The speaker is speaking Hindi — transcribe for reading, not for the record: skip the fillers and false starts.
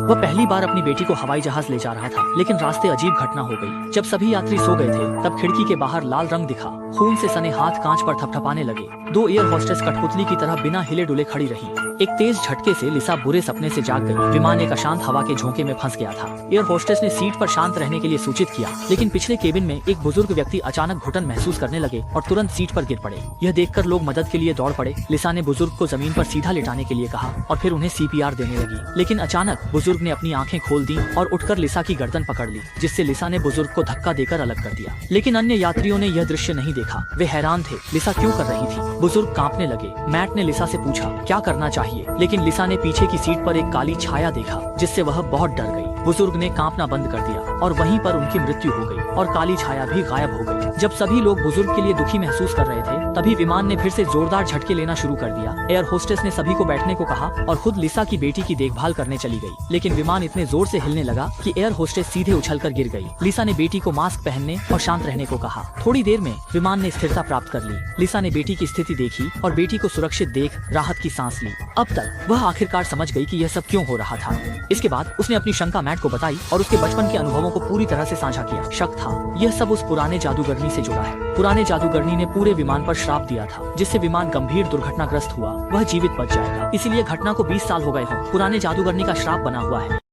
वह पहली बार अपनी बेटी को हवाई जहाज ले जा रहा था, लेकिन रास्ते अजीब घटना हो गई। जब सभी यात्री सो गए थे, तब खिड़की के बाहर लाल रंग दिखा। खून से सने हाथ कांच पर थपथपाने लगे। दो एयर होस्टेस कठपुतली की तरह बिना हिले डुले खड़ी रही। एक तेज झटके से लिसा बुरे सपने से जाग गई। विमान एक अशांत हवा के झोंके में फंस गया था। एयर होस्टेस ने सीट पर शांत रहने के लिए सूचित किया, लेकिन पिछले केबिन में एक बुजुर्ग व्यक्ति अचानक घुटन महसूस करने लगे और तुरंत सीट पर गिर पड़े। यह देखकर लोग मदद के लिए दौड़ पड़े। लिसा ने बुजुर्ग को जमीन पर सीधा लिटाने के लिए कहा और फिर उन्हें CPR देने लगी, लेकिन अचानक बुजुर्ग ने अपनी आंखें खोल दी और उठकर लिसा की गर्दन पकड़ ली, जिससे लिसा ने बुजुर्ग को धक्का देकर अलग कर दिया। लेकिन अन्य यात्रियों ने यह दृश्य नहीं देखा। वे हैरान थे, लिसा क्यों कर रही थी। बुजुर्ग कांपने लगे। मैट ने लिसा से पूछा क्या करना चाहिए, लेकिन लिसा ने पीछे की सीट पर एक काली छाया देखा, जिससे वह बहुत डर गई। बुजुर्ग ने कांपना बंद कर दिया और वहीं पर उनकी मृत्यु हो गई और काली छाया भी गायब हो गई। जब सभी लोग बुजुर्ग के लिए दुखी महसूस कर रहे थे, तभी विमान ने फिर से जोरदार झटके लेना शुरू कर दिया। एयर होस्टेस ने सभी को बैठने को कहा और खुद लिसा की बेटी की देखभाल करने चली गई, लेकिन विमान इतने जोर से हिलने लगा कि एयर होस्टेस सीधे उछलकर गिर गई। लिसा ने बेटी को मास्क पहनने और शांत रहने को कहा। थोड़ी देर में विमान ने स्थिरता प्राप्त कर ली। लिसा ने बेटी की स्थिति देखी और बेटी को सुरक्षित देख राहत की सांस ली। अब तक वह आखिरकार समझ गई कि यह सब क्यों हो रहा था। इसके बाद उसने अपनी शंका मैट को बताई और उसके बचपन के अनुभवों को पूरी तरह से साझा किया। शक था, यह सब उस पुराने जादूगरनी से जुड़ा है। पुराने जादूगरनी ने पूरे विमान पर श्राप दिया था, जिससे विमान गंभीर दुर्घटनाग्रस्त हुआ। वह जीवित बच जाएगा, इसीलिए घटना को 20 साल हो गए हों। पुराने जादूगरनी का श्राप बना हुआ है।